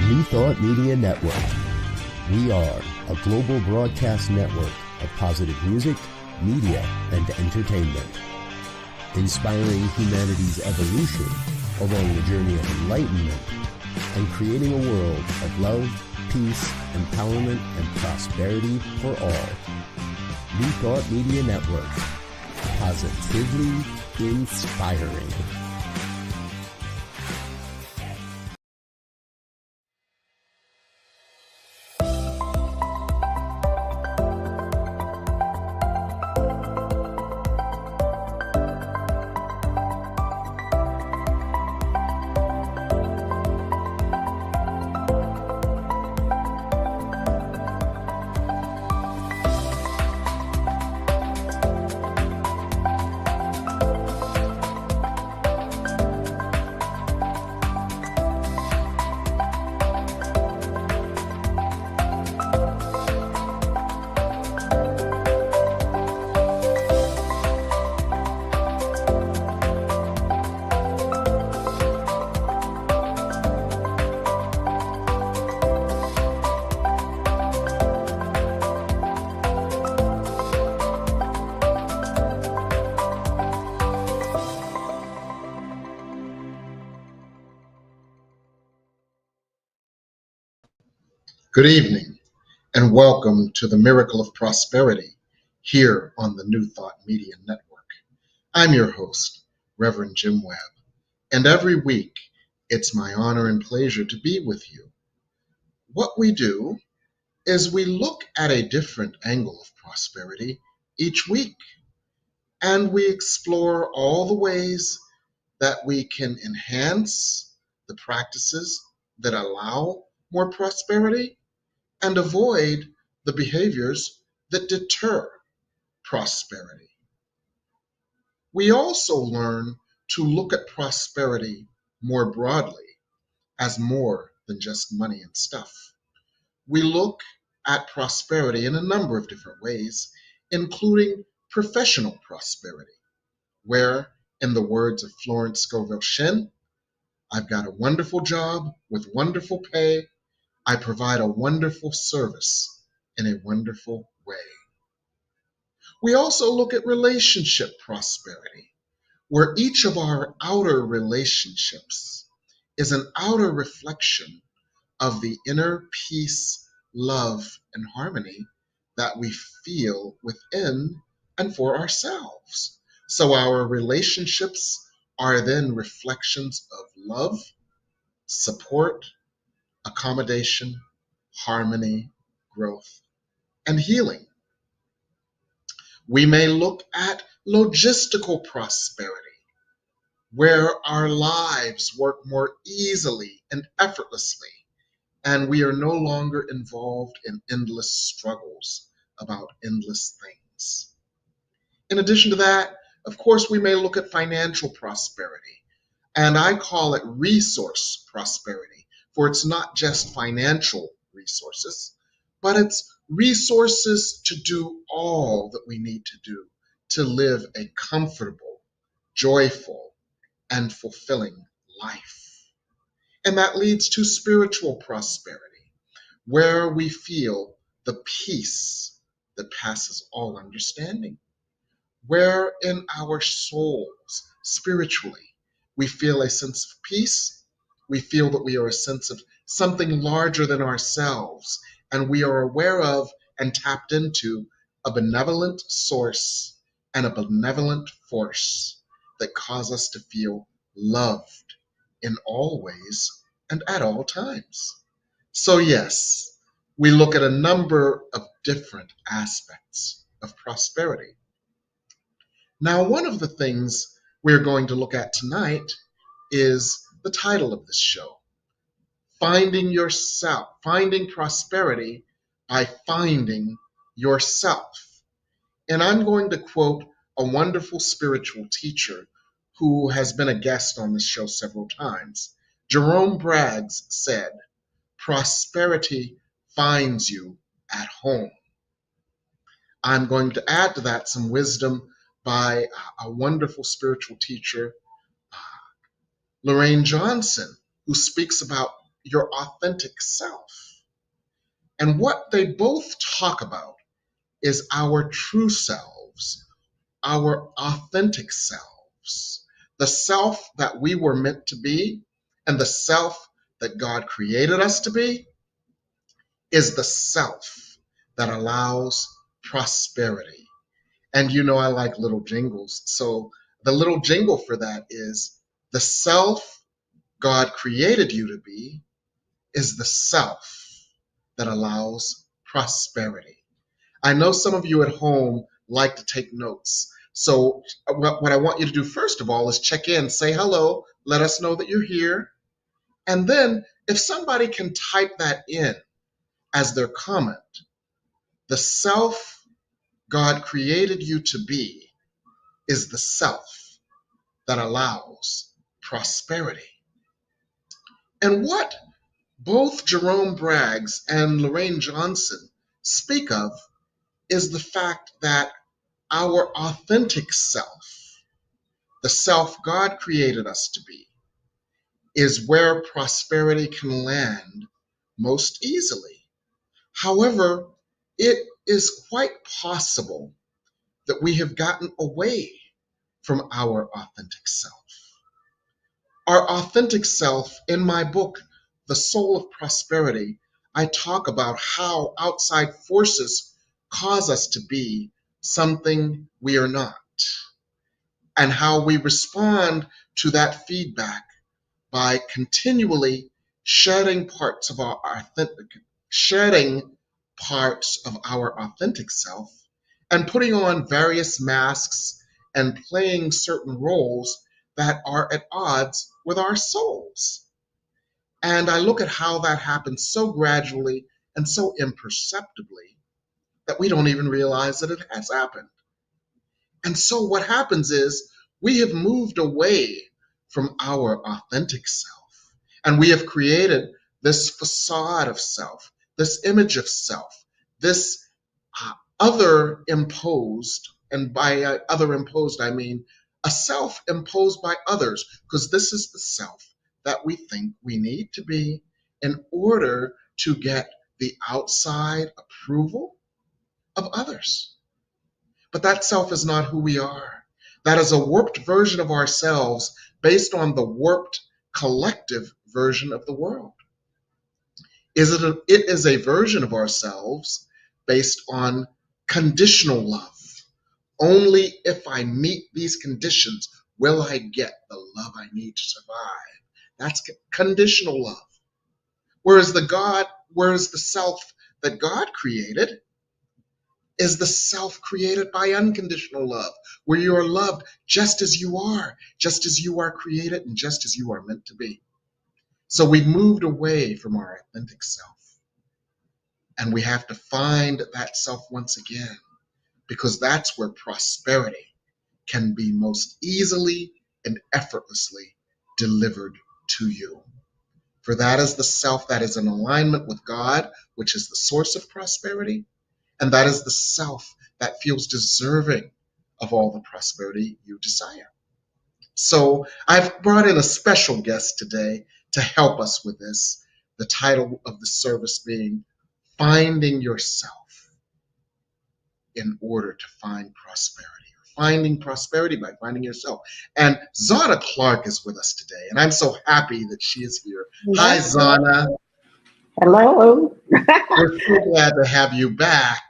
New Thought Media Network. We are a global broadcast network of positive music, media, and entertainment, inspiring humanity's evolution along the journey of enlightenment and creating a world of love, peace, empowerment, and prosperity for all. New Thought Media Network. Positively inspiring. Good evening, and welcome to the Miracle of Prosperity here on the New Thought Media Network. I'm your host, Reverend Jim Webb, and every week it's my honor and pleasure to be with you. What we do is we look at a different angle of prosperity each week, and we explore all the ways that we can enhance the practices that allow more prosperity and avoid the behaviors that deter prosperity. We also learn to look at prosperity more broadly as more than just money and stuff. We look at prosperity in a number of different ways, including professional prosperity, where, in the words of Florence Scovel Shinn, I've got a wonderful job with wonderful pay. I provide a wonderful service in a wonderful way. We also look at relationship prosperity, where each of our outer relationships is an outer reflection of the inner peace, love, and harmony that we feel within and for ourselves. So our relationships are then reflections of love, support, accommodation, harmony, growth, and healing. We may look at logistical prosperity, where our lives work more easily and effortlessly, and we are no longer involved in endless struggles about endless things. In addition to that, of course, we may look at financial prosperity, and I call it resource prosperity, for it's not just financial resources, but it's resources to do all that we need to do to live a comfortable, joyful, and fulfilling life. And that leads to spiritual prosperity, where we feel the peace that passes all understanding, where in our souls, spiritually, we feel a sense of peace. We feel that we are a sense of something larger than ourselves, and we are aware of and tapped into a benevolent source and a benevolent force that cause us to feel loved in all ways and at all times. So yes, we look at a number of different aspects of prosperity. Now, one of the things we're going to look at tonight is the title of this show, Finding Yourself, Finding Prosperity by Finding Yourself. And I'm going to quote a wonderful spiritual teacher who has been a guest on this show several times. Jerome Braggs said, "Prosperity finds you at home." I'm going to add to that some wisdom by a wonderful spiritual teacher, Lorraine Johnson, who speaks about your authentic self. And what they both talk about is our true selves, our authentic selves, the self that we were meant to be, and the self that God created us to be is the self that allows prosperity. And you know, I like little jingles. So the little jingle for that is the self God created you to be is the self that allows prosperity. I know some of you at home like to take notes. So what I want you to do first of all is check in, say hello, let us know that you're here. And then if somebody can type that in as their comment, the self God created you to be is the self that allows prosperity. And what both Jerome Braggs and Lorraine Johnson speak of is the fact that our authentic self, the self God created us to be, is where prosperity can land most easily. However, it is quite possible that we have gotten away from our authentic self. Our authentic self, in my book, The Soul of Prosperity, I talk about how outside forces cause us to be something we are not, and how we respond to that feedback by continually shedding parts of shedding parts of our authentic self and putting on various masks and playing certain roles that are at odds with our souls. And I look at how that happens so gradually and so imperceptibly that we don't even realize that it has happened. And so what happens is we have moved away from our authentic self, and we have created this facade of self, this image of self, this other imposed, and by other imposed, I mean a self imposed by others, because this is the self that we think we need to be in order to get the outside approval of others. But that self is not who we are. That is a warped version of ourselves based on the warped collective version of the world. It is a version of ourselves based on conditional love. Only if I meet these conditions will I get the love I need to survive. That's conditional love. Whereas the self that God created is the self created by unconditional love, where you are loved just as you are created, and just as you are meant to be. So we moved away from our authentic self, and we have to find that self once again, because that's where prosperity can be most easily and effortlessly delivered to you. For that is the self that is in alignment with God, which is the source of prosperity. And that is the self that feels deserving of all the prosperity you desire. So I've brought in a special guest today to help us with this. The title of the service being Finding Yourself in Order to Find Prosperity. Finding prosperity by finding yourself. And Xonna Clark is with us today, and I'm so happy that she is here. Hi, Yes. Xonna. Hello. We're so glad to have you back.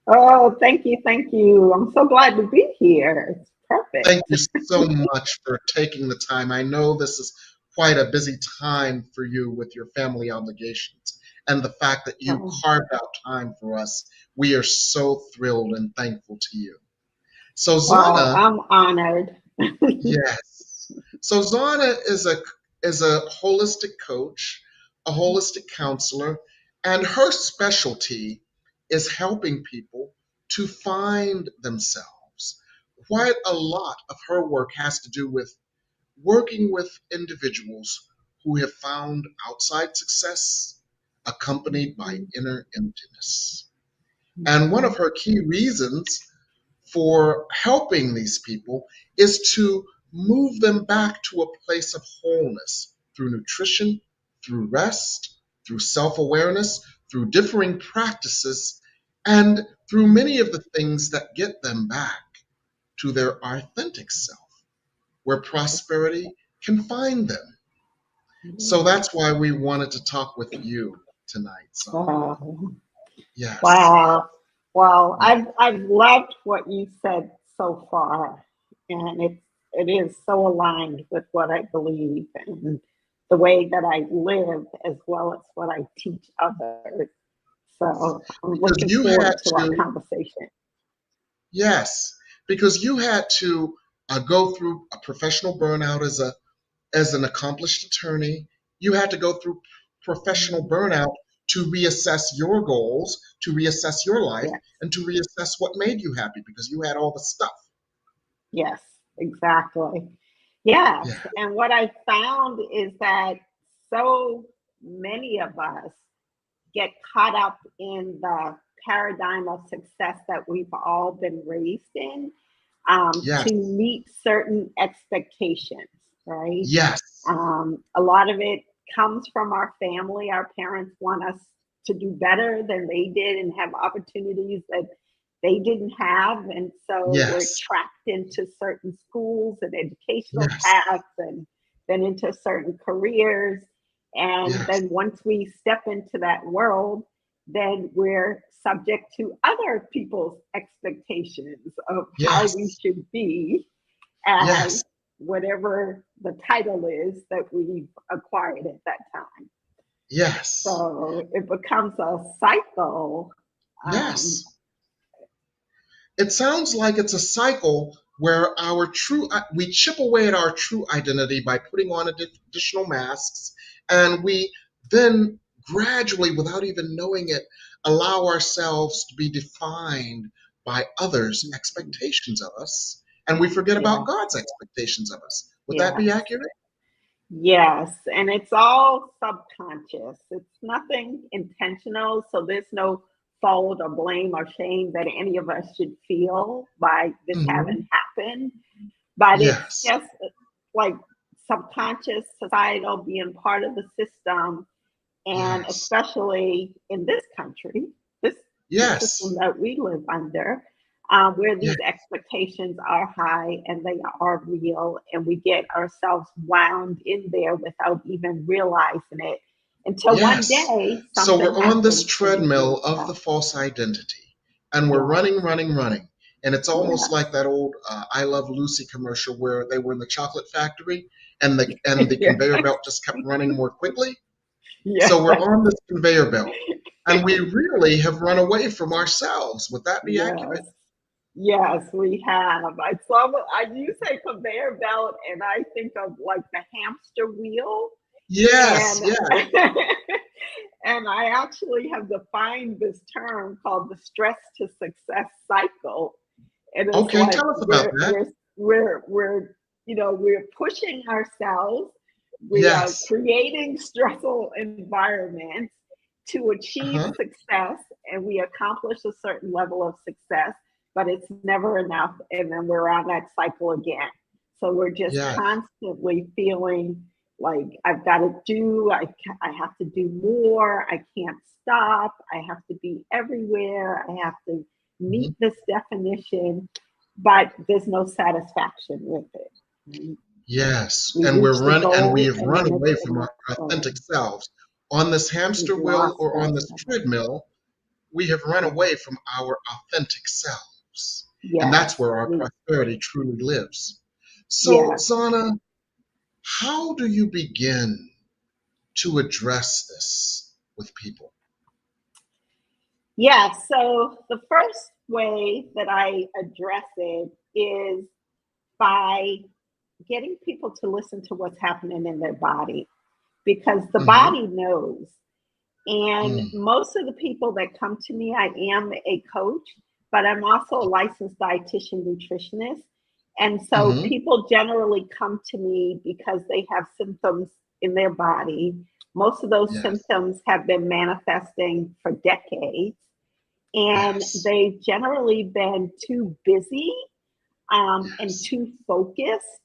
Oh, thank you. Thank you. I'm so glad to be here. It's Thank perfect. you so much for taking the time. I know this is quite a busy time for you with your family obligations. And the fact that you Oh, carved out time for us, we are so thrilled and thankful to you. So well, Xonna, I'm honored. yes. So Xonna is a holistic coach, a holistic counselor, and her specialty is helping people to find themselves. Quite a lot of her work has to do with working with individuals who have found outside success accompanied by inner emptiness. And one of her key reasons for helping these people is to move them back to a place of wholeness through nutrition, through rest, through self-awareness, through differing practices, and through many of the things that get them back to their authentic self, where prosperity can find them. So that's why we wanted to talk with you tonight, Xonna. Wow. Yes. Wow. Well, Yeah. I've loved what you said so far, and it is so aligned with what I believe and the way that I live, as well as what I teach others. So I'm Because looking you had forward to our to, conversation. yes, because you had to go through a professional burnout as an accomplished attorney. You had to go through professional burnout to reassess your goals, to reassess your life, Yes, and to reassess what made you happy because you had all the stuff. yes, exactly. Yes, Yeah. and what I found is that so many of us get caught up in the paradigm of success that we've all been raised in, Yes. to meet certain expectations, right? Yes. A lot of it comes from our family. Our parents want us to do better than they did and have opportunities that they didn't have. And so we're Yes. trapped into certain schools and educational Yes. paths and then into certain careers. And Yes. then once we step into that world, then we're subject to other people's expectations of how we Yes. should be as Yes. whatever the title is that we've acquired at that time. Yes. So it becomes a cycle. Um, Yes. It sounds like it's a cycle where our true we chip away at our true identity by putting on additional masks, and we then gradually, without even knowing it, allow ourselves to be defined by others' expectations of us, and we forget yeah, about God's expectations of us. Would that be yes, accurate? yes. And it's all subconscious, it's nothing intentional. So there's no fault or blame or shame that any of us should feel by this Hmm. having happened. But it's Yes. just like subconscious societal being part of the system, and Yes. especially in this country, this the system Yes. that we live under, where Yes. these expectations are high and they are real, and we get ourselves wound in there without even realizing it until one Yes. day So something we're on this happens and we treadmill of the realize. false identity, and we're Yes, running, running, running. And it's almost yes, like that old I Love Lucy commercial where they were in the chocolate factory and the yes, conveyor belt just kept running more quickly. yes. So we're on this conveyor belt, and we really have run away from ourselves. Would that be accurate? Yes, yes, we have. You say conveyor belt, and I think of like the hamster wheel, Yes, and yes. and I actually have defined this term called the stress to success cycle. And it's Okay, like tell us about that. we're pushing ourselves. We are Yes. creating stressful environments to achieve Uh-huh. success, and we accomplish a certain level of success, but it's never enough, and then we're on that cycle again. So we're just Yes. constantly feeling like I've got to do, I have to do more, I can't stop, I have to be everywhere, I have to meet Mhm. this definition, but there's no satisfaction with it. Right? Yes, We and reach the we goal have and run then away it's from our enough. authentic selves. On this We've hamster wheel lost or on this ourselves. treadmill, we have run Yeah. away from our authentic selves. And that's Yes. where our prosperity truly lives. So, Yes. Xonna, how do you begin to address this with people? Yeah. So the first way that I address it is by getting people to listen to what's happening in their body, because the Hmm. body knows. And Mm. most of the people that come to me, I am a coach, but I'm also a licensed dietitian nutritionist. And so Hmm. people generally come to me because they have symptoms in their body. Most of those Yes, symptoms have been manifesting for decades, and yes, they've generally been too busy, and yes, too focused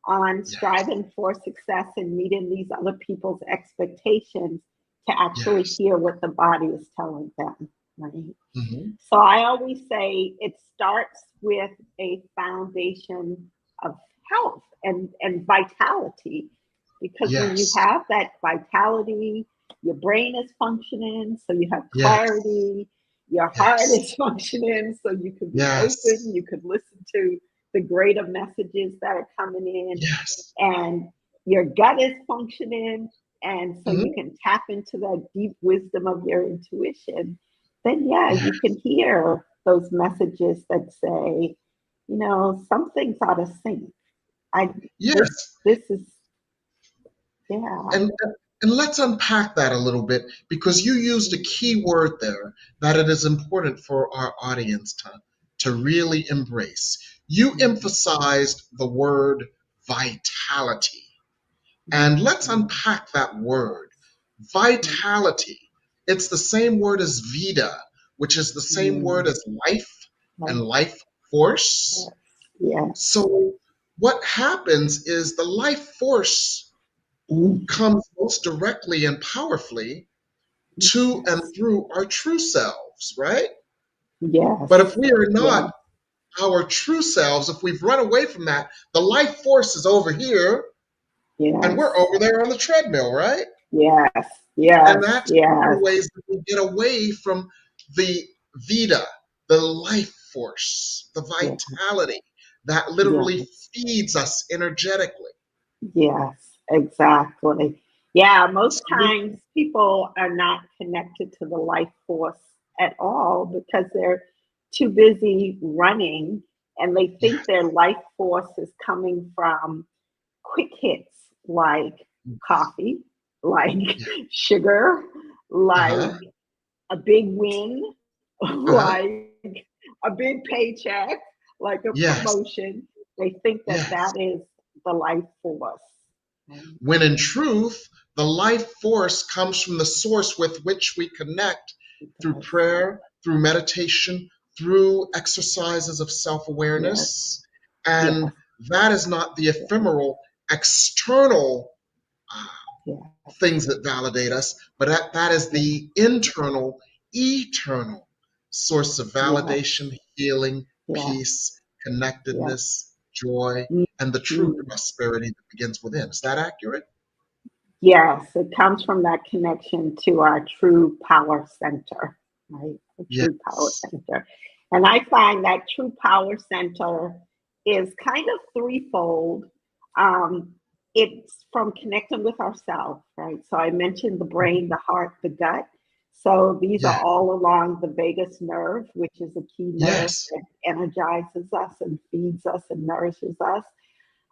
on Yes. striving for success and meeting these other people's expectations to actually Yes. hear what the body is telling them, right? Hmm. So I always say it starts with a foundation of health and vitality, because when you Yes. have that vitality, your brain is functioning, so you have Yes. clarity, your heart Yes. is functioning, so you can be Yes. open, you can listen to the greater messages that are coming in, Yes. and your gut is functioning, and so you Hmm. can tap into that deep wisdom of your intuition. Then yeah, Yeah. you can hear those messages that say, something's out of sync. I this Yes. this is yeah. And let's unpack that a little bit, because you used a key word there that it is important for our audience to really embrace. You emphasized the word vitality. And let's unpack that word. Vitality. It's the same word as vita, which is the same word as life and life force. Yeah. So what happens is the life force comes most directly and powerfully to and through our true selves, right? Yes. But if we are Yeah. not our true selves, if we've run away from that, the life force is over here and Yes. we're over there on the treadmill, right? Yes. And Yes. that's one of Yes. the ways that we get away from the vita, the life force, the Yeah. vitality that literally Yes. feeds us energetically. Yes. Exactly. Yeah. Most So, times people are not connected to the life force at all because they're too busy running, and they think yes. their life force is coming from quick hits like coffee, like Yeah. sugar, like Uh-huh. a big win, Uh-huh. like a big paycheck, like a Yes. promotion. They think that Yes. that is the life force. Right? When in truth, the life force comes from the source with which we connect through Yes, prayer, through meditation, through exercises of self yes, awareness. yes, And that is not the ephemeral external yes, things that validate us, but that is yes, the internal, eternal source of yes, validation, healing, yes, peace, yes. connectedness, joy, and the true Mhm. prosperity that begins within. Is that accurate? Yes, it comes from that connection to our true power center, right? The true power Yes. center. And I find that true power center is kind of threefold. Um, it's from connecting with ourselves, right? So I mentioned the brain, the heart, the gut. So these are Yeah. all along the vagus nerve, which is a key nerve Yes. that energizes us and feeds us and nourishes us.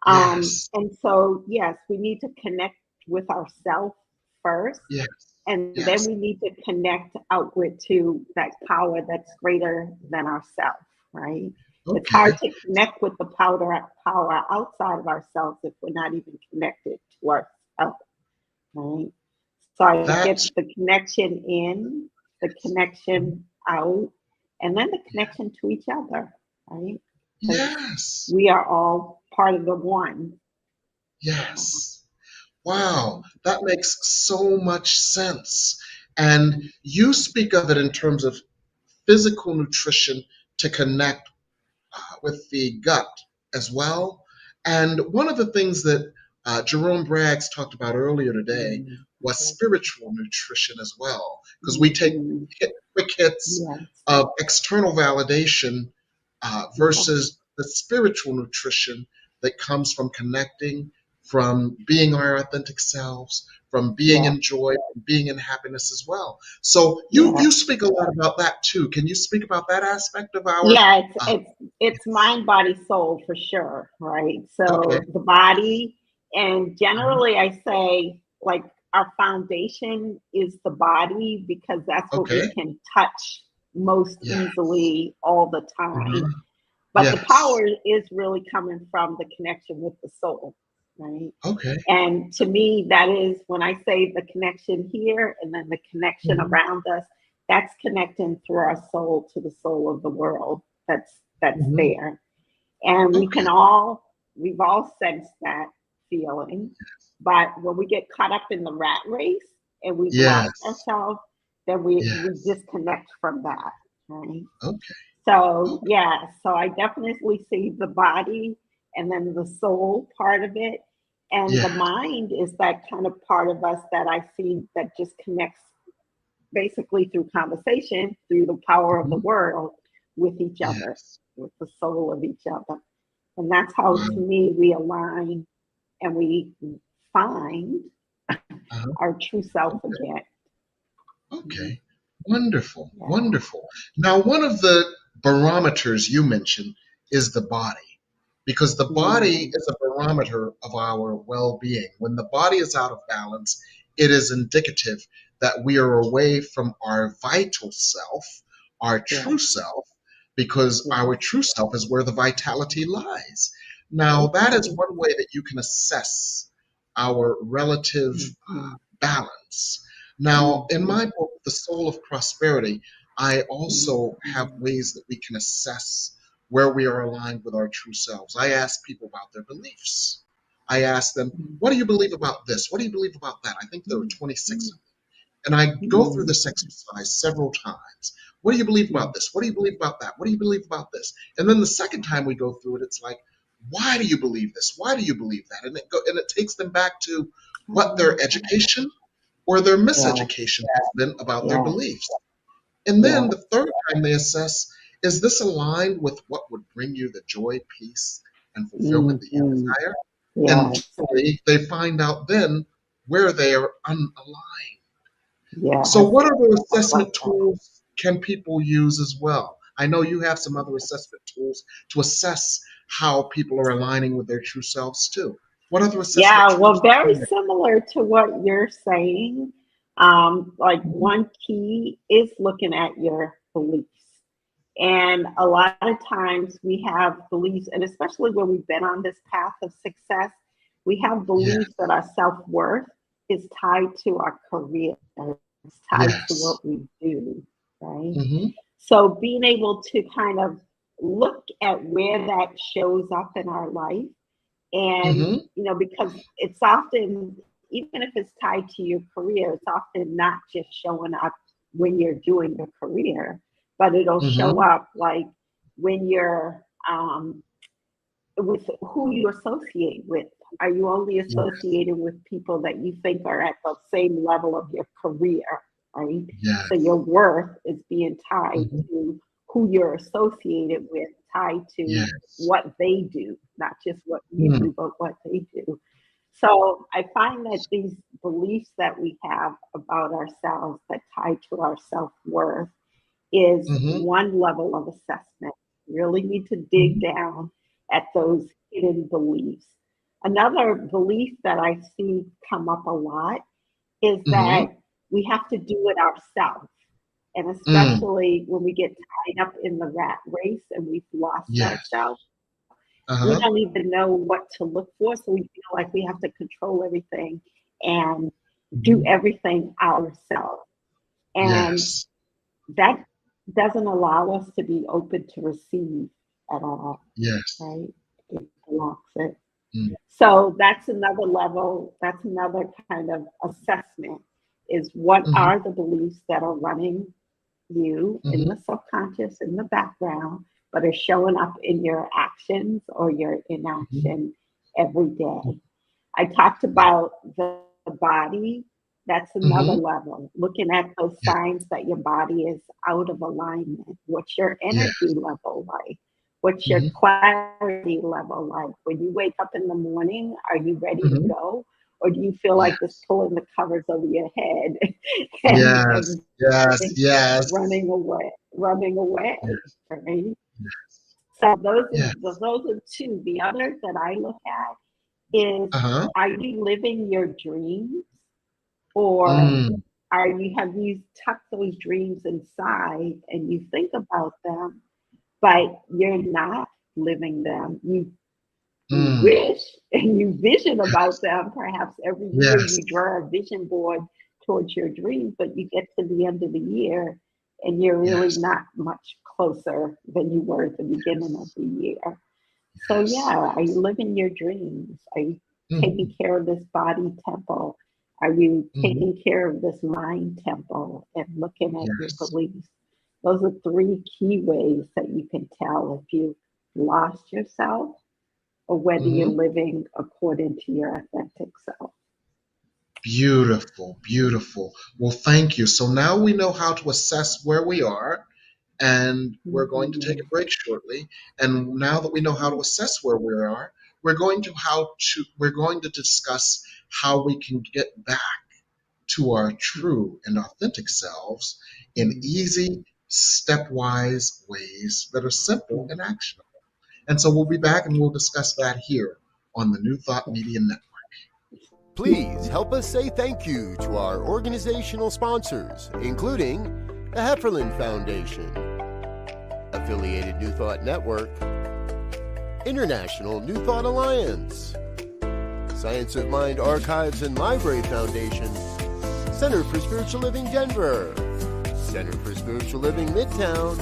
Yes. And so, yes, we need to connect with ourselves first, Yes. and then Yes. we need to connect outward to that power that's greater than ourselves, right? It's hard Okay. to connect with the power outside of ourselves if we're not even connected to ourselves, right? So I That's get the connection in, the connection out, and then the connection to each other, right? Because yes. we are all part of the one. Yes. Wow, that makes so much sense. And you speak of it in terms of physical nutrition to connect with the gut as well. And one of the things that Jerome Braggs talked about earlier today was spiritual nutrition as well, because we take Mhm. quick hits Yes. of external validation versus the spiritual nutrition that comes from connecting, from being our authentic selves, from being Yeah. in joy, from being in happiness as well. So Yeah. you speak a lot about that too. Can you speak about that aspect of our Yeah, uh, it's mind, body, soul for sure, right? okay. So the body, and Mhm. generally I say like our foundation is the body because that's what we Okay. can touch most Yeah. easily all the time. Mhm. But the Yes. power is really coming from the connection with the soul, right? Okay. And to me, that is when I say the connection here and then the connection Mhm. around us, that's connecting through our soul to the soul of the world that's Mhm. there. And we Okay. can all we've all sensed that feeling. But when we get caught up in the rat race and we've lost Yes. ourselves, then we Yes. disconnect from that, right? Okay. So Okay. yeah, so I definitely see the body and then the soul part of it. And the Yeah. mind is that kind of part of us that I see that just connects basically through conversation, through the power of the Mhm. world with each other, Yes. with the soul of each other. And that's how, to Wow. me, we align and we find Uh-huh. our true self Okay. again. Okay. Wonderful. Yeah. Wonderful. Now, one of the barometers you mentioned is the body, because the body Mm, is a barometer of our well being. When the body is out of balance, it is indicative that we are away from our vital self, our yeah. true self, because Yeah. our true self is where the vitality lies. Now, that is Okay. one way that you can assess our relative Mm-hmm. balance. Now, in Mm-hmm. my book, The Soul of Prosperity, I also have Mm-hmm. ways that we can assess where we are aligned with our true selves. I ask people about their beliefs. I ask them, what do you believe about this? What do you believe about that? I think there were 26 of them. And I go through this exercise several times. What do you believe about this? What do you believe about that? What do you believe about this? And then the second time we go through it, it's like, why do you believe this? Why do you believe that? And it takes them back to what their education or their Yes. miseducation has been about their Yes. beliefs. And then Yes. the third time they assess, is this aligned with what would bring you the joy, peace, and fulfillment that you Mm-hmm. desire? And Yes. finally, they find out then where they are unaligned. So, Yes. what other I love assessment that. tools can people use as well? I know you have some other assessment tools to assess how people are aligning with their true selves too. What other assessment Yeah, well, tools do very you similar to what you're saying. Like have? one key is looking at your beliefs. And a lot of times we have beliefs, and especially when we've been on this path of success, we have Yeah. beliefs that our self worth is tied to our career, it's tied to Yes. what we do, right? Mm-hmm. So being able to kind of look at where that shows up in our life and, Mm-hmm. because it's often, even if it's tied to your career, it's often not just showing up when you're doing your career, but it'll show Mm-hmm. up like when you're with who you associate with. Are you only Yes. associated with people that you think are at the same level of your career, right? So Yes. your worth is being tied Mm-hmm. to who you're associated with, tied to Yes. what they do, not just what you Mm. do, but what they do. So I find that these beliefs that we have about ourselves that tie to our self worth is Mm-hmm. one level of assessment. Really need to dig Mm-hmm. down at those hidden beliefs. Another belief that I see come up a lot is Mm-hmm. that we have to do it ourselves. And Mm. especially when we get tied up in the rat race and we've lost Yes. ourselves, we Uh-huh. don't even know what to look for. So we feel like we have to control everything and do Mm-hmm. everything ourselves. And Yes. that doesn't allow us to be open to receive at all, Yes. right? It blocks it. Mm. So that's another level, that's another kind of assessment is what Mm-hmm. are the beliefs that are running you in Mm-hmm. the subconscious, in the background, but are showing up in your actions or your Mm-hmm. inaction every day. I talked about the body. That's another Mm-hmm. level. Looking at those Yeah. signs that your body is out of alignment. What's your Yeah. energy level like? What's your Mm-hmm. clarity level like? When you wake up in the morning, are you ready to Mm-hmm. go? Or do you feel like just Yes. pulling the covers over your head Yes. and Yes. Yes. running away, Yes. right? So Yes. those are two. The others that I look at is, Uh-huh. are you living your dreams or Mm. have you tucked those dreams inside and you think about them, but you're not living them. You Mm. wish and you vision about them. Perhaps every year Yes. you draw a vision board towards your dreams, but you get to the end of the year and you're really Yes. not much closer than you were at the beginning of the year. So Yes. yeah, are you living your dreams? Are you taking Mhm. care of this body temple? Are you Mhm. taking care of this mind temple and looking at your Yes. beliefs? Those are three key ways that you can tell if you lost yourself or whether you're Mhm. living according to your authentic self. Beautiful, beautiful. Well, thank you. So now we know how to assess where we are, and we're going to take Mhm. a break shortly. And now that we know how to assess where we are, we're going to discuss how we can get back to our true and authentic selves in easy, stepwise ways that are simple and actionable. And so we'll be back and we'll discuss that here on the New Thought Media Network. Please help us say thank you to our organizational sponsors, including the Hefferland Foundation, Affiliated New Thought Network, International New Thought Alliance, Science of Mind Archives and Library Foundation, Center for Spiritual Living Denver, Center for Spiritual Living Midtown,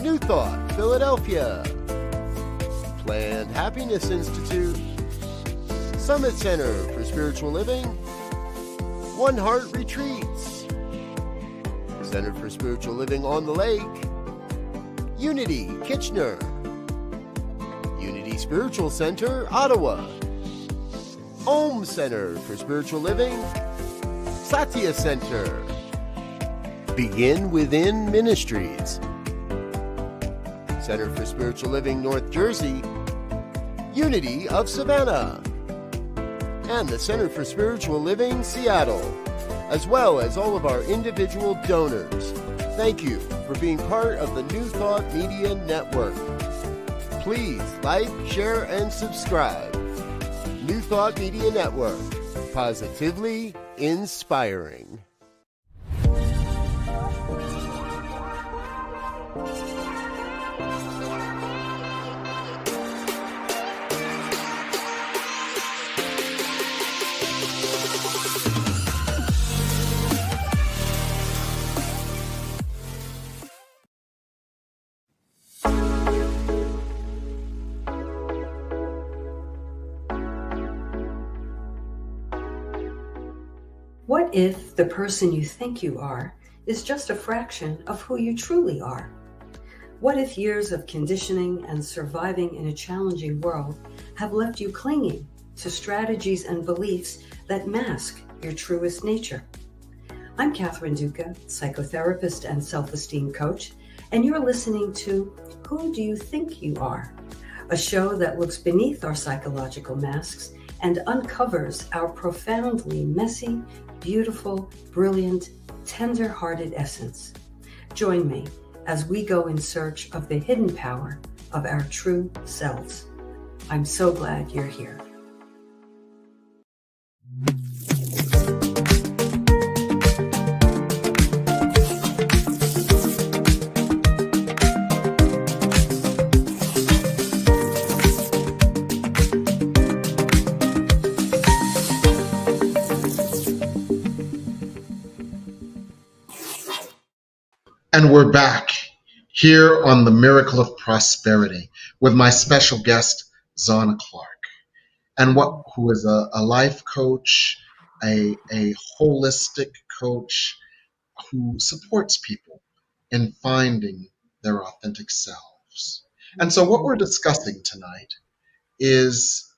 New Thought Philadelphia, Planned Happiness Institute, Summit Center for Spiritual Living, One Heart Retreats, Center for Spiritual Living on the Lake, Unity Kitchener, Unity Spiritual Center, Ottawa, Om Center for Spiritual Living, Satya Center, Begin Within Ministries, Center for Spiritual Living North Jersey, Unity of Savannah, and the Center for Spiritual Living Seattle, as well as all of our individual donors. Thank you for being part of the New Thought Media Network. Please like, share, and subscribe. New Thought Media Network, positively inspiring. What if the person you think you are is just a fraction of who you truly are? What if years of conditioning and surviving in a challenging world have left you clinging to strategies and beliefs that mask your truest nature? I'm Catherine Duca, psychotherapist and self-esteem coach, and you're listening to Who Do You Think You Are? A show that looks beneath our psychological masks and uncovers our profoundly messy, beautiful, brilliant, tender-hearted essence. Join me as we go in search of the hidden power of our true selves. I'm so glad you're here. And we're back here on the Miracle of Prosperity with my special guest, Xonna Clark, and who is a life coach, a holistic coach who supports people in finding their authentic selves. And so what we're discussing tonight is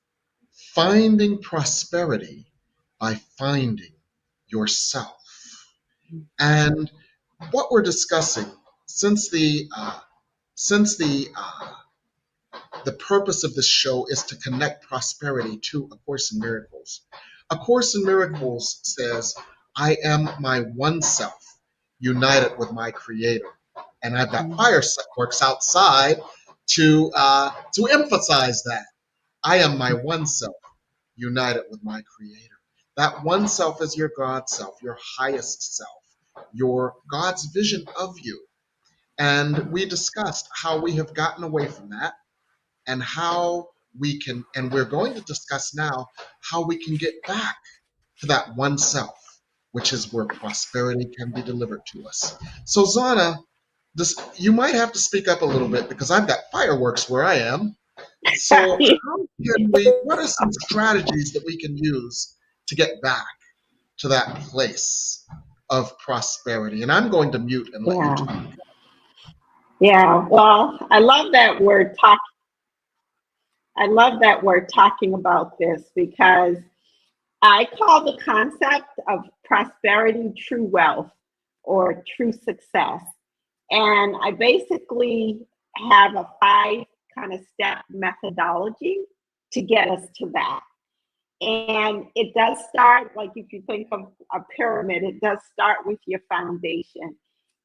finding prosperity by finding yourself. And what we're discussing since the purpose of this show is to connect prosperity to A Course in Miracles. A Course in Miracles says, I am my one self, united with my creator. And I've got fireworks outside to emphasize that. I am my one self, united with my creator. That one self is your God self, your highest self, your God's vision of you. And we discussed how we have gotten away from that and how we can, and we're going to discuss now how we can get back to that one self, which is where prosperity can be delivered to us. So, Xonna, you might have to speak up a little bit because I've got fireworks where I am. So how can we, what are some strategies that we can use to get back to that place of prosperity? And I'm going to mute and let you Yeah. talk. Yeah. Well, I love that we're talking about this because I call the concept of prosperity true wealth or true success. And I basically have a 5 kind of step methodology to get us to that. And it does start, like if you think of a pyramid, it does start with your foundation.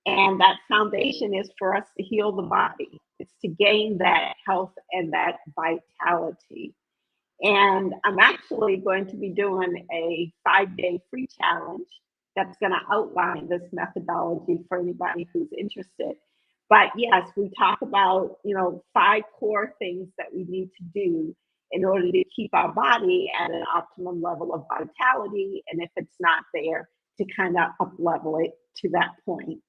And that foundation is for us to heal the body. It's to gain that health and that vitality. And I'm actually going to be doing a 5-day free challenge that's going to outline this methodology for anybody who's interested. But yes, we talk about, 5 core things that we need to do in order to keep our body at an optimum level of vitality. And if it's not there, to kind of up level it to that point.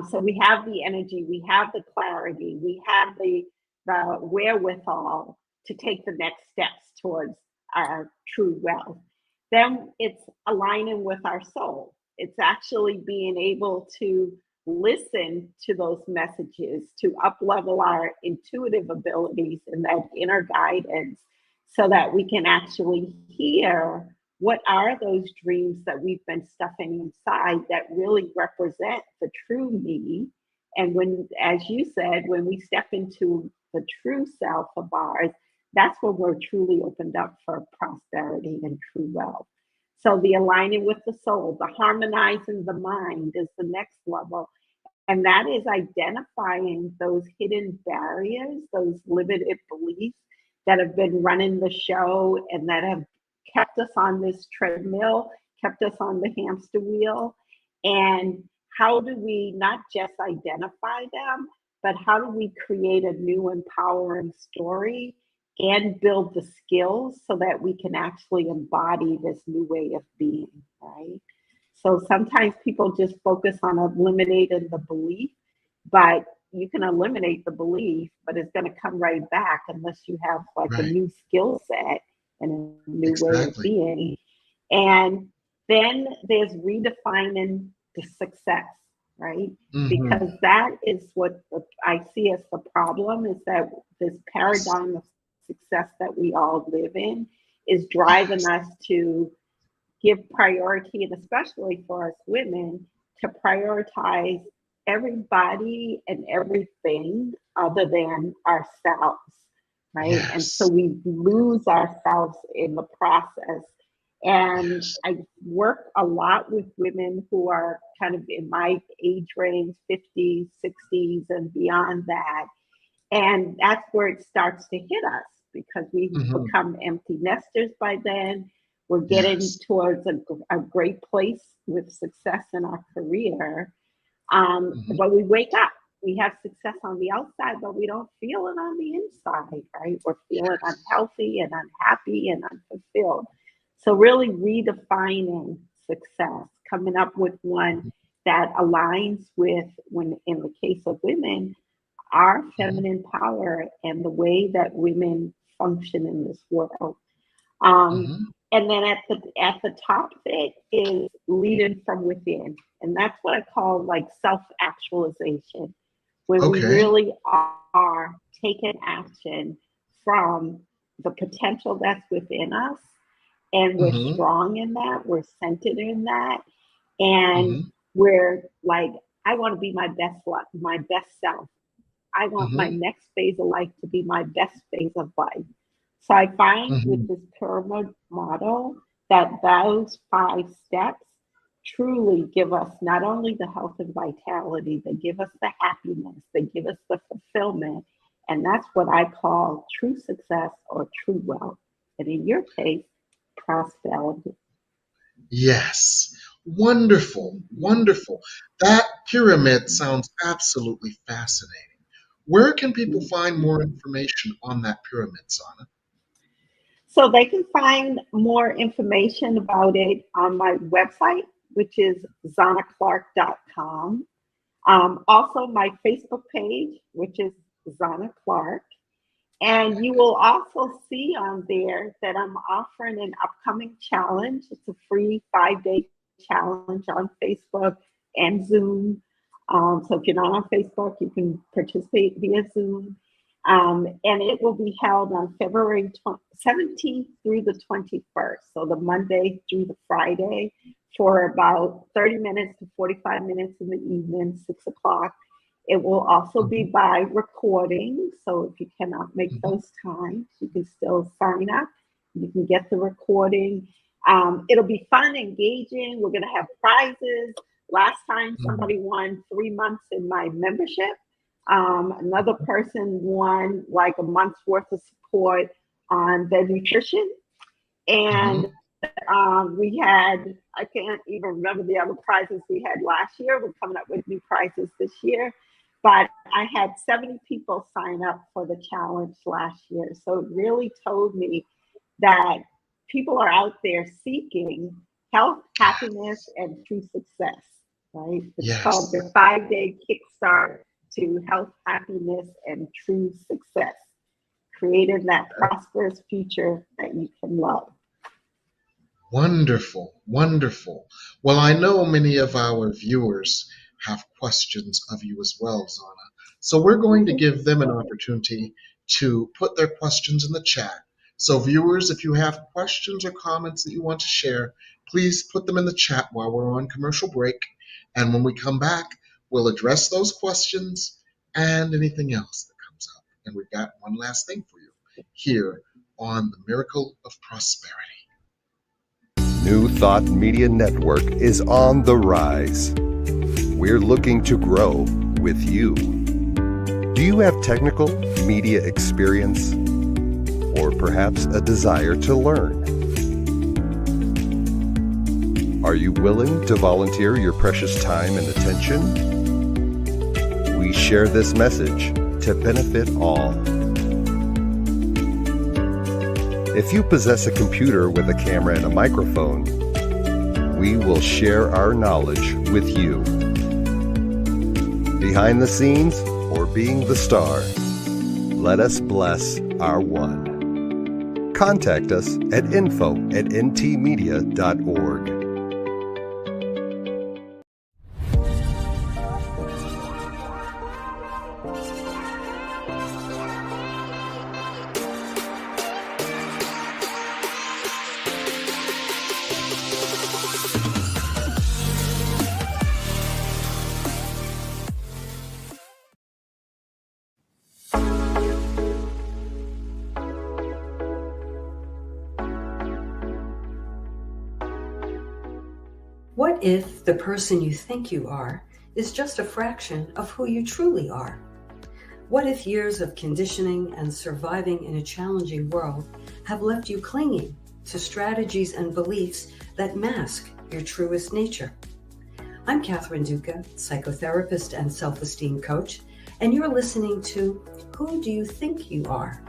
So we have the energy, we have the clarity, we have the wherewithal to take the next steps towards our true wealth. Then it's aligning with our soul. It's actually being able to listen to those messages, to up level our intuitive abilities and that inner guidance so that we can actually hear what are those dreams that we've been stuffing inside that really represent the true me. And when, as you said, when we step into the true self of ours, that's when we're truly opened up for prosperity and true wealth. So the aligning with the soul, the harmonizing the mind is the next level. And that is identifying those hidden barriers, those limited beliefs that have been running the show and that have kept us on this treadmill, kept us on the hamster wheel. And how do we not just identify them, but how do we create a new empowering story and build the skills so that we can actually embody this new way of being, right? So sometimes people just focus on eliminating the belief, but you can eliminate the belief, but it's going to come right back unless you have like a Right. new skill set and a new way of Exactly. being. And then there's redefining the success, right? Mhm. Because that is what I see as the problem is that this paradigm of success that we all live in is driving Yes. us to give priority, and especially for us women, to prioritize everybody and everything other than ourselves, right? And so Yes. we lose ourselves in the process. And Yes. I work a lot with women who are kind of in my age range, 50s, 60s, and beyond that. And that's where it starts to hit us because we Mhm. become empty nesters by then. We're getting Yes. towards a great place with success in our career. Mhm. But we wake up, we have success on the outside, but we don't feel it on the inside, right? We're feeling Yes. unhealthy and unhappy and unfulfilled. So, really redefining success, coming up with one that aligns with, when in the case of women, our Mhm. feminine power and the way that women function in this world. Um, Mhm. and then at the top of it is leading from within, and that's what I call like self actualization, when we Okay. really are taking action from the potential that's within us, and we're Mhm. strong in that, we're centered in that, and Mhm. we're like, I want to be my my best self. I want my Mhm. next phase of life to be my best phase of life. So I find with Mhm. this pyramid model that those 5 steps truly give us not only the health and vitality, they give us the happiness, they give us the fulfillment. And that's what I call true success or true wealth. And in your case, prosperity. Yes. Wonderful. Wonderful. That pyramid sounds absolutely fascinating. Where can people find more information on that pyramid, Xonna? So they can find more information about it on my website, which is xonnaclark.com. Also, my Facebook page, which is Xonna Clark. And you will also see on there that I'm offering an upcoming challenge. It's a free 5-day challenge on Facebook and Zoom. So if you're not on Facebook, you can participate via Zoom. And it will be held on February 17th through the 21st. So the Monday through the Friday for about 30 minutes to 45 minutes in the evening, 6 o'clock. It will also be by recording. So if you cannot make those times, you can still sign up. You can get the recording. It'll be fun, engaging. We're going to have prizes. Last time somebody won 3 months in my membership. Another person won like a month's worth of support on their nutrition. And we had, I can't even remember the other prizes we had last year. We're coming up with new prizes this year. But I had 70 people sign up for the challenge last year. So it really told me that people are out there seeking health, happiness, and true success, right? It's called the 5-day kickstart to health, happiness, and true success, creating that prosperous future that you can love. Wonderful, wonderful. Well, I know many of our viewers have questions of you as well, Xonna. So we're going to give them an opportunity to put their questions in the chat. So viewers, if you have questions or comments that you want to share, please put them in the chat while we're on commercial break. And when we come back, we'll address those questions and anything else that comes up. And we've got one last thing for you here on the Miracle of Prosperity. New Thought Media Network is on the rise. We're looking to grow with you. Do you have technical media experience or perhaps a desire to learn? Are you willing to volunteer your precious time and attention? We share this message to benefit all. If you possess a computer with a camera and a microphone, we will share our knowledge with you. Behind the scenes or being the star, let us bless our one. Contact us at info@ntmedia.org. What if the person you think you are is just a fraction of who you truly are? What if years of conditioning and surviving in a challenging world have left you clinging to strategies and beliefs that mask your truest nature? I'm Catherine Duca, psychotherapist and self-esteem coach, and you're listening to Who Do You Think You Are?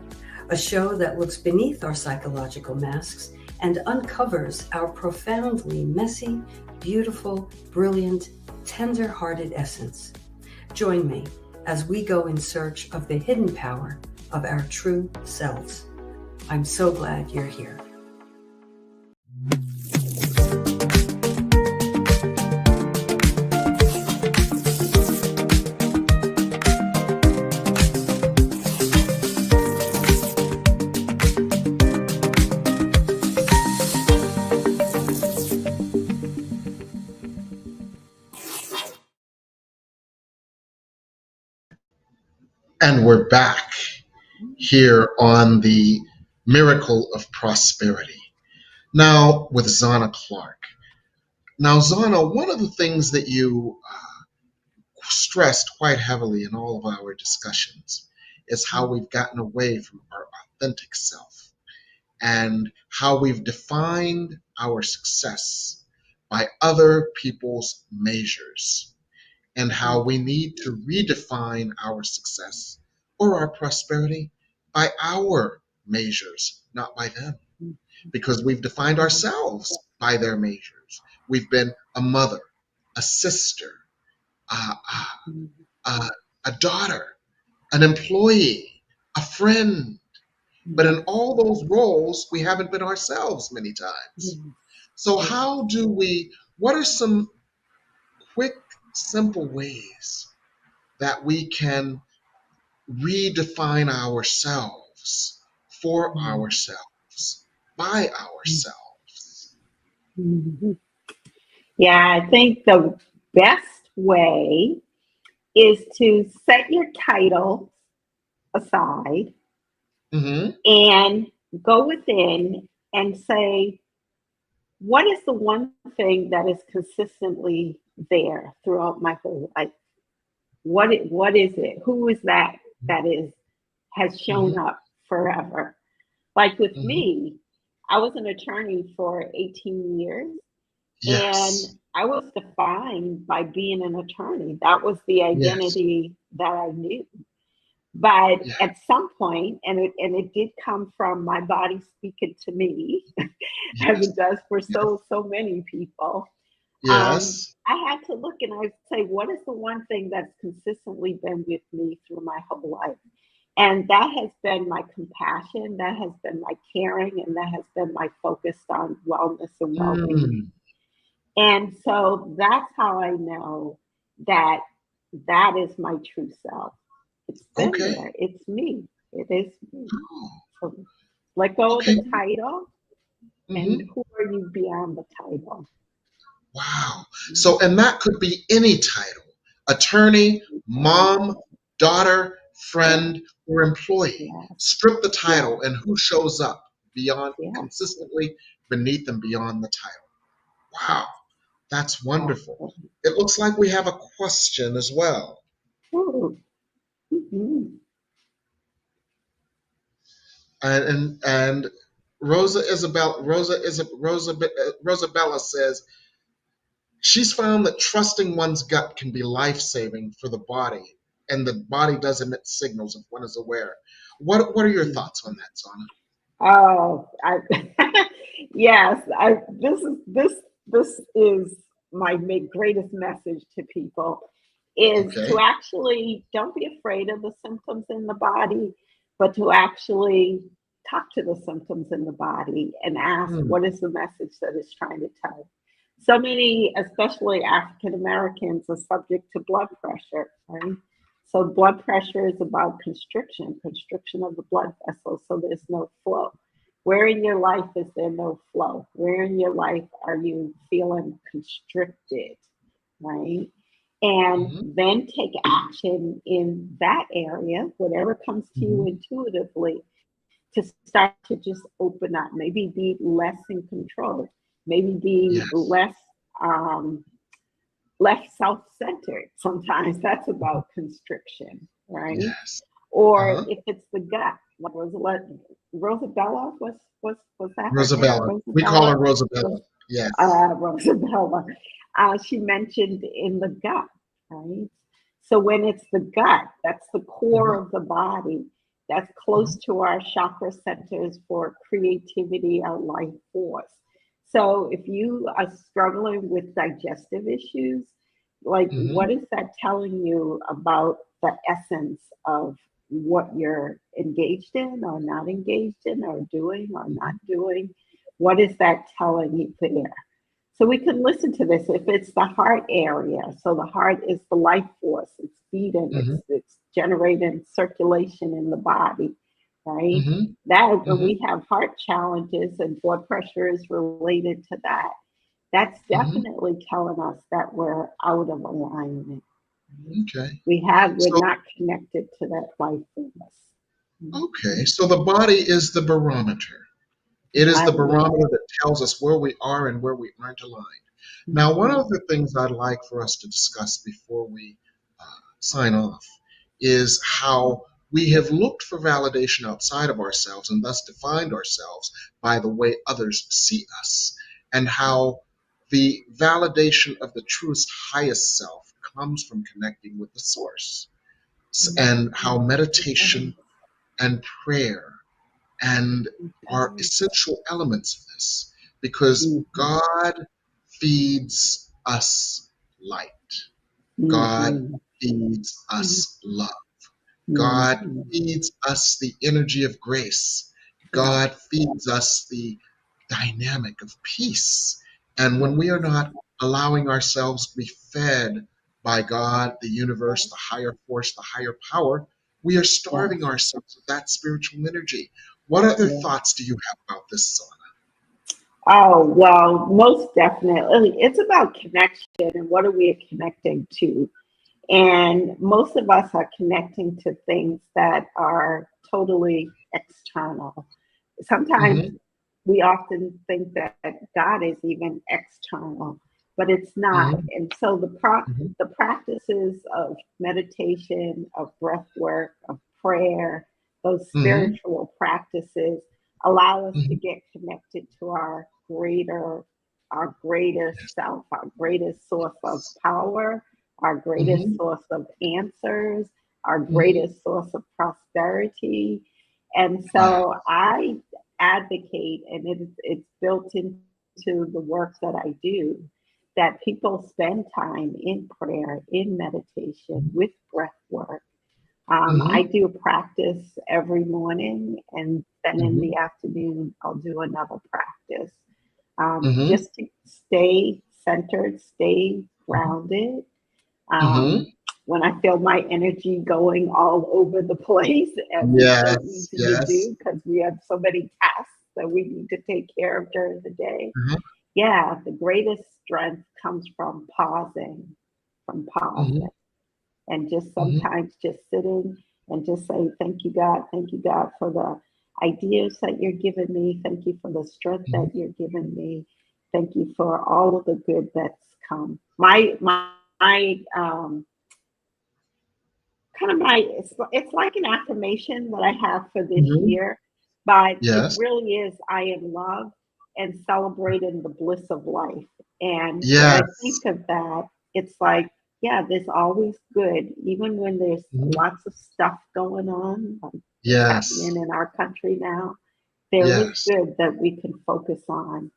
A show that looks beneath our psychological masks and uncovers our profoundly messy, beautiful, brilliant, tender-hearted essence. Join me as we go in search of the hidden power of our true selves. I'm so glad you're here. And we're back here on the Miracle of Prosperity. Now with Xonna Clark. Now, Xonna, one of the things that you stressed quite heavily in all of our discussions is how we've gotten away from our authentic self and how we've defined our success by other people's measures, and how we need to redefine our success or our prosperity by our measures, not by them. Because we've defined ourselves by their measures. We've been a mother, a sister, a daughter, an employee, a friend. But in all those roles, we haven't been ourselves many times. So what are some quick, simple ways that we can redefine ourselves for ourselves, by ourselves? Mhm. Yeah, I think the best way is to set your title aside Mm-hmm. and go within and say, what is the one thing that is consistently there throughout my whole life? What is it? Who is that is has Mm-hmm. shown up forever? Like with Mm-hmm. me, I was an attorney for 18 years and Yes. I was defined by being an attorney. That was the Yes. identity that I knew. But Yeah. at some point, and it did come from my body speaking to me, as Yes. it does for Yes. so many people. Yes. I had to look and I say, what is the one thing that's consistently been with me through my whole life? And that has been my compassion, that has been my caring, and that has been my focus on wellness and well-being. Mm. And so that's how I know that that is my true self. It's been Okay. there. It's me. It is me. Oh, So let go of okay. the title, and Mm-hmm. who are you beyond the title? Wow. So, and that could be any title: attorney, mom, daughter, Yes, friend, or employee. yes, Strip the yes, title, and who shows up beyond, yes. consistently beneath and beyond the title? Yes, Wow. That's wonderful. absolutely. It looks like we have a question as well. Ooh, mhm. And Rosabella says she's found that trusting one's gut can be life-saving for the body, and the body does emit signals if one is aware. What are your thoughts on that, Xonna? Oh, I yes, I this is my greatest message to people is to Okay. actually don't be afraid of the symptoms in the body, but to actually talk to the symptoms in the body and ask Hmm. what is the message that it's trying to tell. So many, especially African Americans, are subject to blood pressure, right? So blood pressure is about constriction of the blood vessels, so there's no flow. Where in your life is there no flow? Where in your life are you feeling constricted, right? And Hmm. then take action in that area, whatever comes to you Hmm. intuitively, to start to just open up, maybe be less in control, maybe be Yes. um, less self-centered. Sometimes that's about constriction, right? Yes. Or Uh-huh. if it's the gut, like Rosabella was that her name? Rosabella. We call Rosabella, her Rosabella. Yes. Rosabella. She mentioned in the gut, right? So when it's the gut, that's the core Hmm. of the body. That's close to our chakra centers for creativity, our life force. So if you are struggling with digestive issues, like Hmm. what is that telling you about the essence of what you're engaged in or not engaged in or doing or not doing? What is that telling you there? So we can listen to this if it's the heart area. So the heart is the life force. It's feeding. Hmm. It's generating circulation in the body, right? Hmm. That when Hmm. we have heart challenges and blood pressure is related to that, that's Hmm. definitely telling us that we're out of alignment. Right? Okay. We're So, not connected to that life force. okay. So the body is the barometer. It is the Yes. barometer that tells us where we are and where we aren't aligned. Now, one of the things I'd like for us to discuss before we sign off is how we have looked for validation outside of ourselves and thus defined ourselves by the way others see us, and how the validation of the truest, highest self comes from connecting with the source, and how meditation and prayer and are essential elements of this, because God feeds us light. God feeds us love. God Mhm. feeds us the energy of grace. Yeah. God feeds us the dynamic of peace. And when Yeah. we are not allowing ourselves to be fed by God, the universe, the higher force, the higher power, we are Yeah. starving ourselves of that spiritual energy. What other Yeah. thoughts do you have about this, Zona? Oh, well, most definitely. It's about connection and what are we connecting to? And most of us are connecting to things that are totally external. Sometimes Mm-hmm, we often think that God is even external, but it's not. mm-hmm, And so mm-hmm, the practices of meditation, of breath work, of prayer, those mm-hmm, spiritual practices allow us to mm-hmm. get connected to our greater self, our greatest source of power, our greatest Mhm, source of answers, our mhm. greatest source of prosperity. And Yeah. so I advocate, and it's built into the work that I do, that people spend time in prayer, in meditation, with breath work. I Mhm, do a practice every morning, and then in mhm, the afternoon, I'll do another practice mhm, just to stay centered, stay mhm, grounded. mhm. When I feel my energy going all over the place, as it's so Yes, easy to yes. do because we have so many tasks that we need to take care of during the day. Mhm, Yeah, the greatest strength comes from mhm, pausing, and just mhm, sometimes just sitting and just say, thank you, God, for the ideas that you're giving me. Thank you for the strength mhm. that you're giving me. Thank you for all of the good that's come. My kind of my it's like an affirmation that I have for this Mhm. year, but it Yes, really is I am loved and celebrating the bliss of life. And when I yes. think of that, it's like, yeah, there's always good, even when there's Mhm. lots of stuff going on, like what's Yes, happening in our country now. There is yes. good that we can focus on.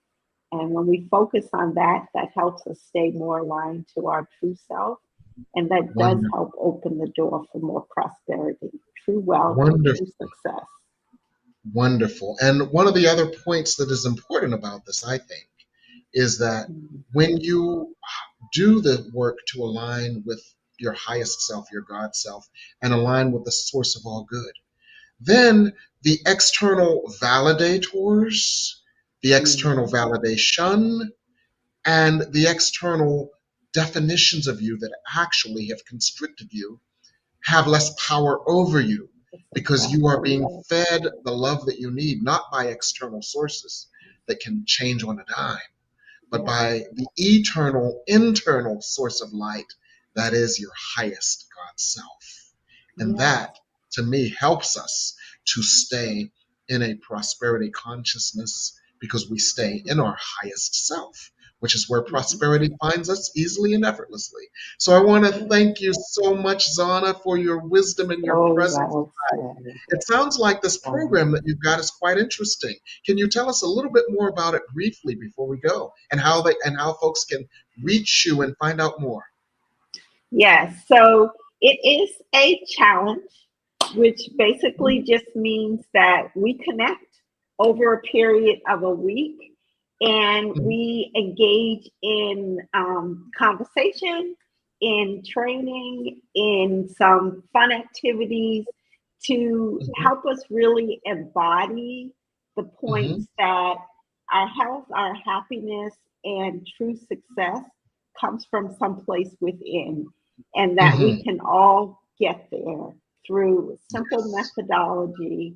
And when we focus on that, that helps us stay more aligned to our true self. And that does Wonderful, help open the door for more prosperity, true wealth, and true wonderful, success. wonderful. And one of the other points that is important about this, I think, is that Mhm. when you do the work to align with your highest self, your God self, and align with the source of all good, then the external validators, the external Mhm. validation, and the external definitions of you that actually have constricted you have less power over you That's because you are exactly being it. fed the love that you need, not by external sources that can change on a dime, but Yes. by the eternal, internal source of light that is your highest God self. And Yes. that, to me, helps us to stay in a prosperity consciousness because we stay in our highest self, which is where Mhm. prosperity finds us easily and effortlessly. So I want to Yes. thank you so much, Zana, for your wisdom and your So presence. well said. It sounds like this Um, program that you've got is quite interesting. Can you tell us a little bit more about it briefly before we go, and how folks can reach you and find out more? yes. So it is a challenge, which basically just means that we connect over a period of a week and Mhm, we engage in conversation, in training, in some fun activities to mhm, help us really embody the mhm, points that our health, our happiness, and true success comes from someplace within, and that we mhm. can all get there through simple Yes. methodology.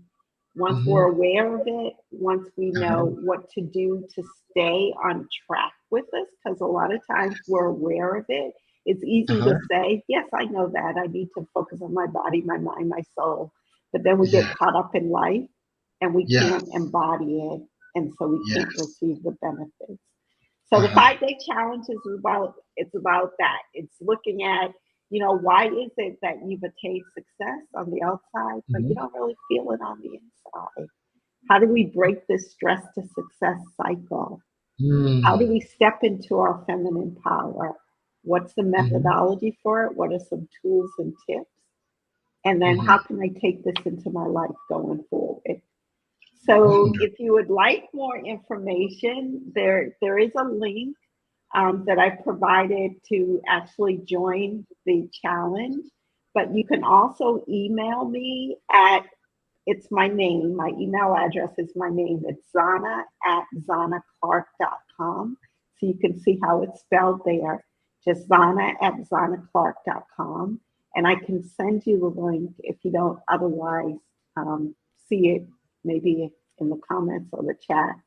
Once we're Mhm. aware of it, once we know Uh-huh. what to do to stay on track with this, because a lot of times we're aware of it. It's easy to Uh-huh. say, yes, I know that. I need to focus on my body, my mind, my soul. But then we get Yeah. caught up in life and we can't Yes. embody it. And so we can't Yes. receive the benefits. So the Uh-huh. 5 day challenge is about that. It's looking at, why is it that you've attained success on the outside, but you Mhm. don't really feel it on the inside? How do we break this stress to success cycle? How do Mm. we step into our feminine power? What's the Mhm. methodology for it? What are some tools and tips? And then how can I take this into my life going forward? So if you would like more information, there is a link that I provided to actually join the challenge. But you can also email me it's my name. My email address is my name. It's xonnaclark.com. So you can see how it's spelled there. Just xonna@xonnaclark.com. And I can send you the link if you don't otherwise see it, maybe in the comments or the chat.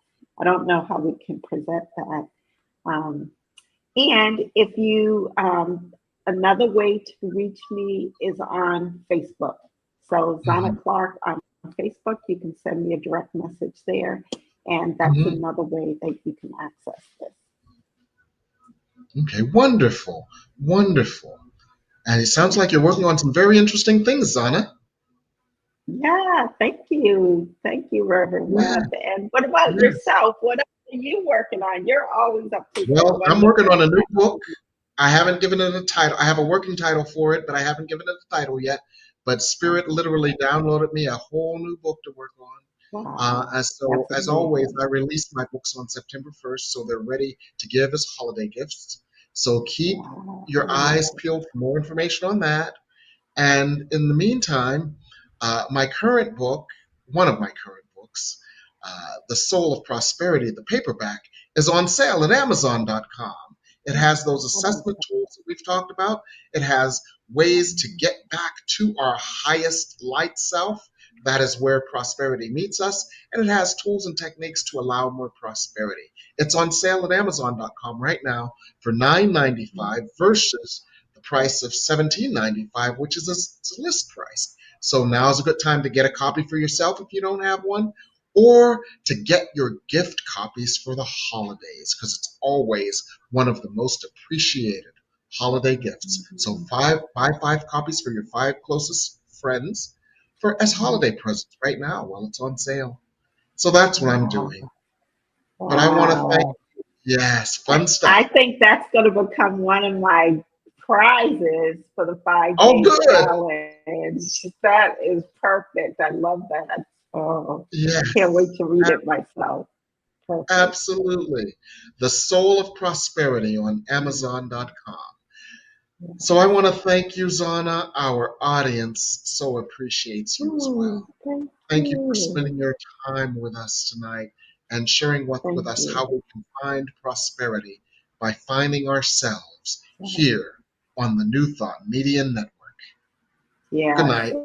I don't know how we can present that. And if you, another way to reach me is on Facebook. So Xonna Clark on Facebook, you can send me a direct message there. And that's another way that you can access this. Okay, wonderful, wonderful. And it sounds like you're working on some very interesting things, Xonna. Yeah, thank you. Thank you, Reverend Webb. And what about yourself? What are you working on? You're always up to Well, I'm working on a new book. I haven't given it a title. I have a working title for it, but I haven't given it a title yet. But Spirit literally downloaded me a whole new book to work on. Wow, As always, I release my books on September 1st, so they're ready to give as holiday gifts. So keep your eyes peeled for more information on that. And in the meantime, my current book, one of my current books, The Soul of Prosperity, the paperback, is on sale at Amazon.com. It has those assessment tools that we've talked about. It has ways to get back to our highest light self. That is where prosperity meets us. And it has tools and techniques to allow more prosperity. It's on sale at Amazon.com right now for $9.95 versus the price of $17.95, which is a list price. So now is a good time to get a copy for yourself if you don't have one, or to get your gift copies for the holidays, because it's always one of the most appreciated holiday gifts. So buy 5 copies for your 5 closest friends as holiday presents right now while it's on sale. So that's what I'm doing. But I want to thank you. Yes, fun stuff. I think that's going to become one of my prizes for the 5-day challenge. That is perfect. I love that. Oh, yes. I can't wait to read it myself. Perfect. Absolutely. The Soul of Prosperity on Amazon.com. So I want to thank you, Xonna. Our audience so appreciates you as well. Thank you for spending your time with us tonight and sharing with us how we can find prosperity by finding ourselves here on the New Thought Media Network. Yeah. Good night.